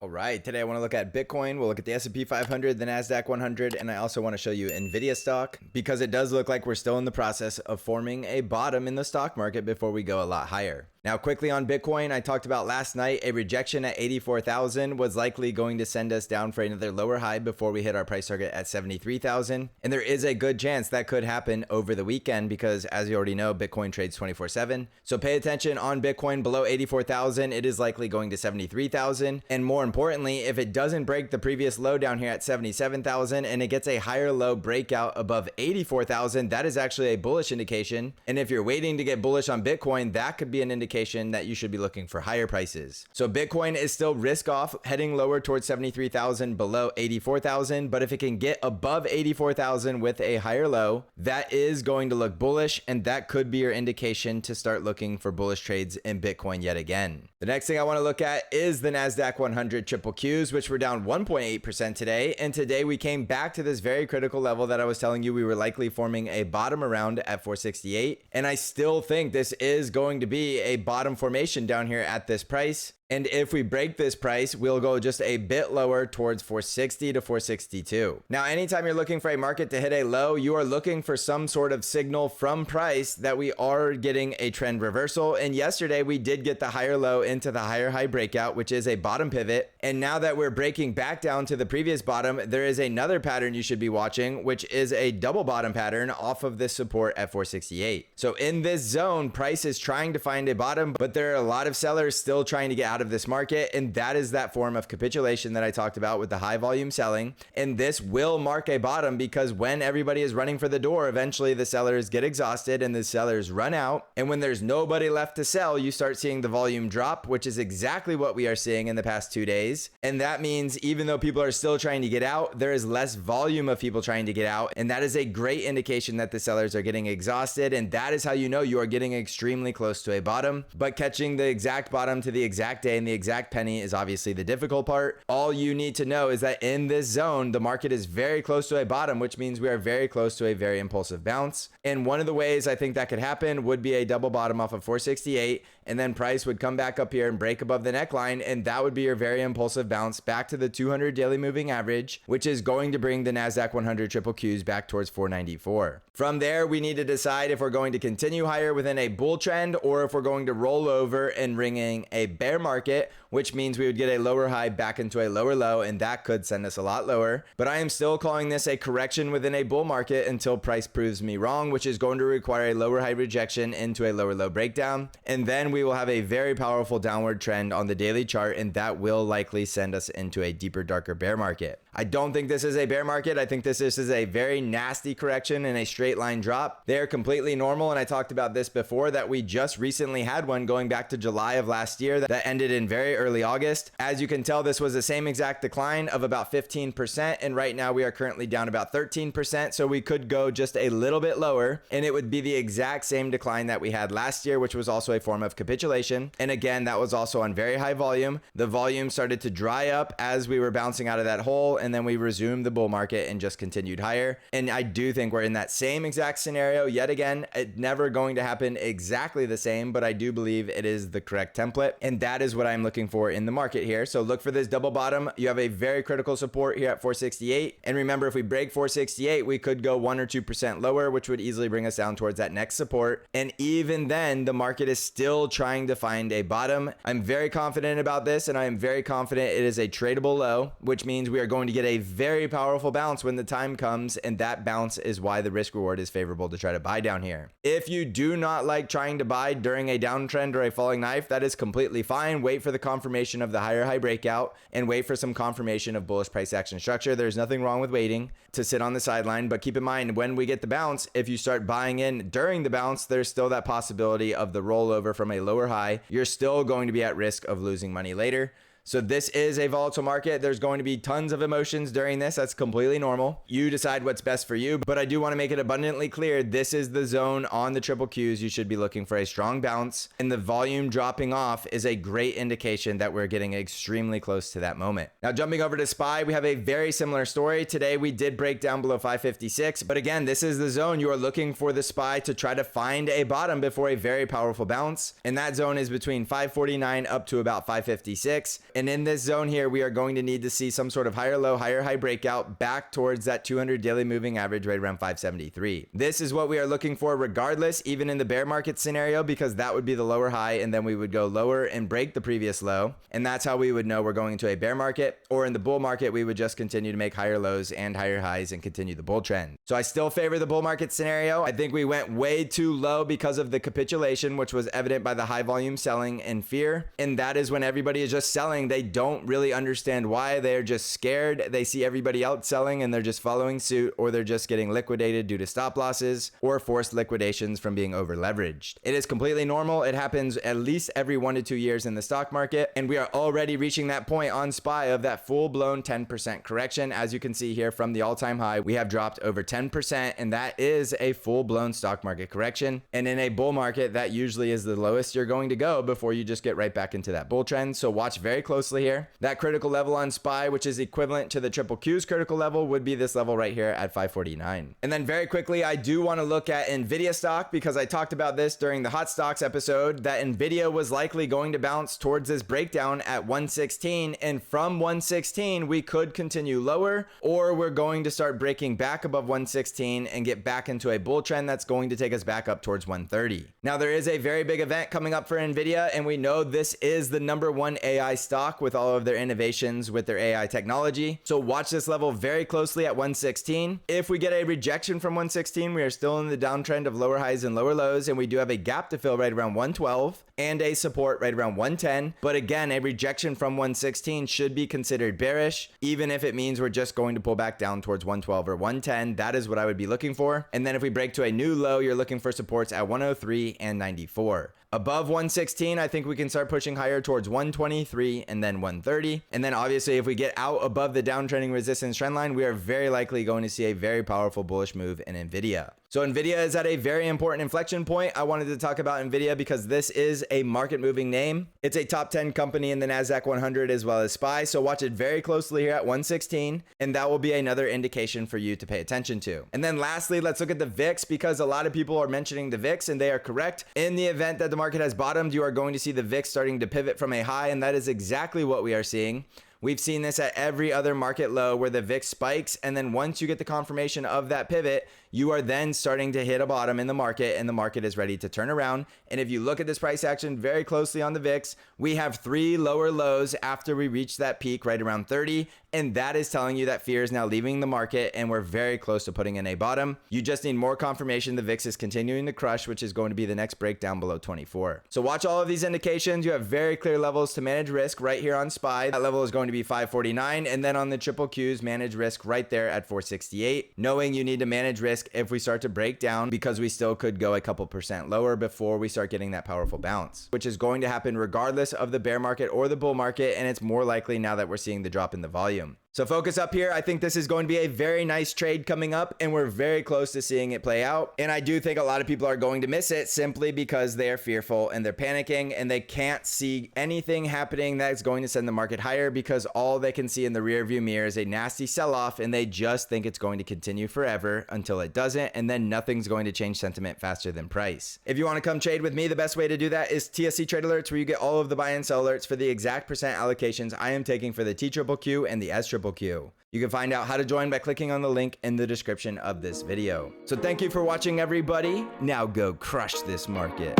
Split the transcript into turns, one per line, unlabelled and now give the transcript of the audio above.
All right, today I want to look at Bitcoin. We'll look at the S&P 500, the NASDAQ 100, and I also want to show you Nvidia stock because it does look like we're still in the process of forming a bottom in the stock market before we go a lot higher. Now, quickly on Bitcoin, I talked about last night, a rejection at 84,000 was likely going to send us down for another lower high before we hit our price target at 73,000. And there is a good chance that could happen over the weekend because, as you already know, Bitcoin trades 24/7. So pay attention on Bitcoin below 84,000. It is likely going to 73,000. And more importantly, if it doesn't break the previous low down here at 77,000 and it gets a higher low breakout above 84,000, that is actually a bullish indication. And if you're waiting to get bullish on Bitcoin, that could be an indication that you should be looking for higher prices. So Bitcoin is still risk off, heading lower towards 73,000 below 84,000. But if it can get above 84,000 with a higher low, that is going to look bullish. And that could be your indication to start looking for bullish trades in Bitcoin yet again. The next thing I want to look at is the NASDAQ 100 triple Qs, which were down 1.8% today. And today we came back to this very critical level that I was telling you we were likely forming a bottom around at 468. And I still think this is going to be a bottom formation down here at this price. And if we break this price, we'll go just a bit lower towards 460 to 462. Now, anytime you're looking for a market to hit a low, you are looking for some sort of signal from price that we are getting a trend reversal. And yesterday we did get the higher low into the higher high breakout, which is a bottom pivot. And now that we're breaking back down to the previous bottom, there is another pattern you should be watching, which is a double bottom pattern off of this support at 468. So in this zone, price is trying to find a bottom, but there are a lot of sellers still trying to get out of this market, and that is that form of capitulation that I talked about with the high volume selling. And this will mark a bottom because when everybody is running for the door, eventually the sellers get exhausted and the sellers run out. And when there's nobody left to sell, you start seeing the volume drop, which is exactly what we are seeing in the past 2 days. And that means even though people are still trying to get out, there is less volume of people trying to get out. And that is a great indication that the sellers are getting exhausted. And that is how you know you are getting extremely close to a bottom. But catching the exact bottom to the exact day and the exact penny is obviously the difficult part. All you need to know is that in this zone, the market is very close to a bottom, which means we are very close to a very impulsive bounce. And one of the ways I think that could happen would be a double bottom off of 468, and then price would come back up here and break above the neckline, and that would be your very impulsive bounce back to the 200 daily moving average, which is going to bring the NASDAQ 100 triple Qs back towards 494. From there, we need to decide if we're going to continue higher within a bull trend or if we're going to roll over and ring in a bear market, which means we would get a lower high back into a lower low, and that could send us a lot lower. But I am still calling this a correction within a bull market until price proves me wrong, which is going to require a lower high rejection into a lower low breakdown. And then we will have a very powerful downward trend on the daily chart, and that will likely send us into a deeper, darker bear market. I don't think this is a bear market. I think this is a very nasty correction and a straight line drop. They are completely normal, and I talked about this before that we just recently had one going back to July of last year that ended in very early August. As you can tell, this was the same exact decline of about 15%, and right now we are currently down about 13%, so we could go just a little bit lower, and it would be the exact same decline that we had last year, which was also a form of capitulation. And again, that was also on very high volume. The volume started to dry up as we were bouncing out of that hole, and then we resumed the bull market and just continued higher. And I do think we're in that same exact scenario yet again. It's never going to happen exactly the same, but I do believe it is the correct template, and that is what I'm looking for in the market here. So look for this double bottom. You have a very critical support here at 468. And remember, if we break 468, we could go 1 or 2% lower, which would easily bring us down towards that next support. And even then, the market is still trying to find a bottom. I'm very confident about this, and I am very confident it is a tradable low, which means we are going to get a very powerful bounce when the time comes. And that bounce is why the risk reward is favorable to try to buy down here. If you do not like trying to buy during a downtrend or a falling knife, that is completely fine. Wait for the confirmation of the higher high breakout and wait for some confirmation of bullish price action structure. There's nothing wrong with waiting to sit on the sideline, but keep in mind when we get the bounce, if you start buying in during the bounce, there's still that possibility of the rollover from a lower high. You're still going to be at risk of losing money later. So this is a volatile market. There's going to be tons of emotions during this. That's completely normal. You decide what's best for you, but I do want to make it abundantly clear. This is the zone on the triple Qs. You should be looking for a strong bounce, and the volume dropping off is a great indication that we're getting extremely close to that moment. Now, jumping over to SPY, we have a very similar story. Today, we did break down below 556, but again, this is the zone you are looking for the SPY to try to find a bottom before a very powerful bounce. And that zone is between 549 up to about 556. And in this zone here, we are going to need to see some sort of higher low, higher high breakout back towards that 200 daily moving average right around 573. This is what we are looking for regardless, even in the bear market scenario, because that would be the lower high, and then we would go lower and break the previous low. And that's how we would know we're going into a bear market. Or in the bull market, we would just continue to make higher lows and higher highs and continue the bull trend. So I still favor the bull market scenario. I think we went way too low because of the capitulation, which was evident by the high volume selling and fear. And that is when everybody is just selling. They don't really understand why. They're just scared. They see everybody else selling and they're just following suit, or they're just getting liquidated due to stop losses or forced liquidations from being over leveraged. It is completely normal. It happens at least every 1 to 2 years in the stock market. And we are already reaching that point on SPY of that full blown 10% correction. As you can see here from the all-time high, we have dropped over 10%, and that is a full blown stock market correction. And in a bull market, that usually is the lowest you're going to go before you just get right back into that bull trend. So watch very closely here. That critical level on SPY, which is equivalent to the triple Q's critical level, would be this level right here at 549. And then very quickly, I do want to look at Nvidia stock, because I talked about this during the hot stocks episode, that Nvidia was likely going to bounce towards this breakdown at 116, and from 116 we could continue lower, or we're going to start breaking back above 116 and get back into a bull trend that's going to take us back up towards 130. Now there is a very big event coming up for Nvidia, and we know this is the #1 AI stock with all of their innovations with their AI technology. So watch this level very closely at 116. If we get a rejection from 116, we are still in the downtrend of lower highs and lower lows, and we do have a gap to fill right around 112 and a support right around 110. But again, a rejection from 116 should be considered bearish, even if it means we're just going to pull back down towards 112 or 110. That is what I would be looking for. And then if we break to a new low, you're looking for supports at 103 and 94. Above 116, I think we can start pushing higher towards 123 and then 130. And then obviously, if we get out above the downtrending resistance trend line, we are very likely going to see a very powerful bullish move in Nvidia. So Nvidia is at a very important inflection point. I wanted to talk about Nvidia because this is a market moving name. It's a top 10 company in the NASDAQ 100 as well as SPY. So watch it very closely here at 116. And that will be another indication for you to pay attention to. And then lastly, let's look at the VIX, because a lot of people are mentioning the VIX, and they are correct. In the event that the market has bottomed, you are going to see the VIX starting to pivot from a high, and that is exactly what we are seeing. We've seen this at every other market low where the VIX spikes, and then once you get the confirmation of that pivot, you are then starting to hit a bottom in the market, and the market is ready to turn around. And if you look at this price action very closely on the VIX, we have 3 lower lows after we reach that peak right around 30, and that is telling you that fear is now leaving the market, and we're very close to putting in a bottom. You just need more confirmation the VIX is continuing to crush, which is going to be the next breakdown below 24. So watch all of these indications. You have very clear levels to manage risk right here on SPY. That level is going to be 549, and then on the triple Qs, manage risk right there at 468, knowing you need to manage risk if we start to break down, because we still could go a couple percent lower before we start getting that powerful bounce, which is going to happen regardless of the bear market or the bull market, and it's more likely now that we're seeing the drop in the volume. So focus up here. I think this is going to be a very nice trade coming up, and we're very close to seeing it play out. And I do think a lot of people are going to miss it simply because they are fearful and they're panicking, and they can't see anything happening that's going to send the market higher, because all they can see in the rear view mirror is a nasty sell-off, and they just think it's going to continue forever until it doesn't, and then nothing's going to change sentiment faster than price. If you want to come trade with me, the best way to do that is TSC Trade Alerts, where you get all of the buy and sell alerts for the exact percent allocations I am taking for the TQQQ and the SQQQ. You can find out how to join by clicking on the link in the description of this video. So thank you for watching, everybody. Now go crush this market.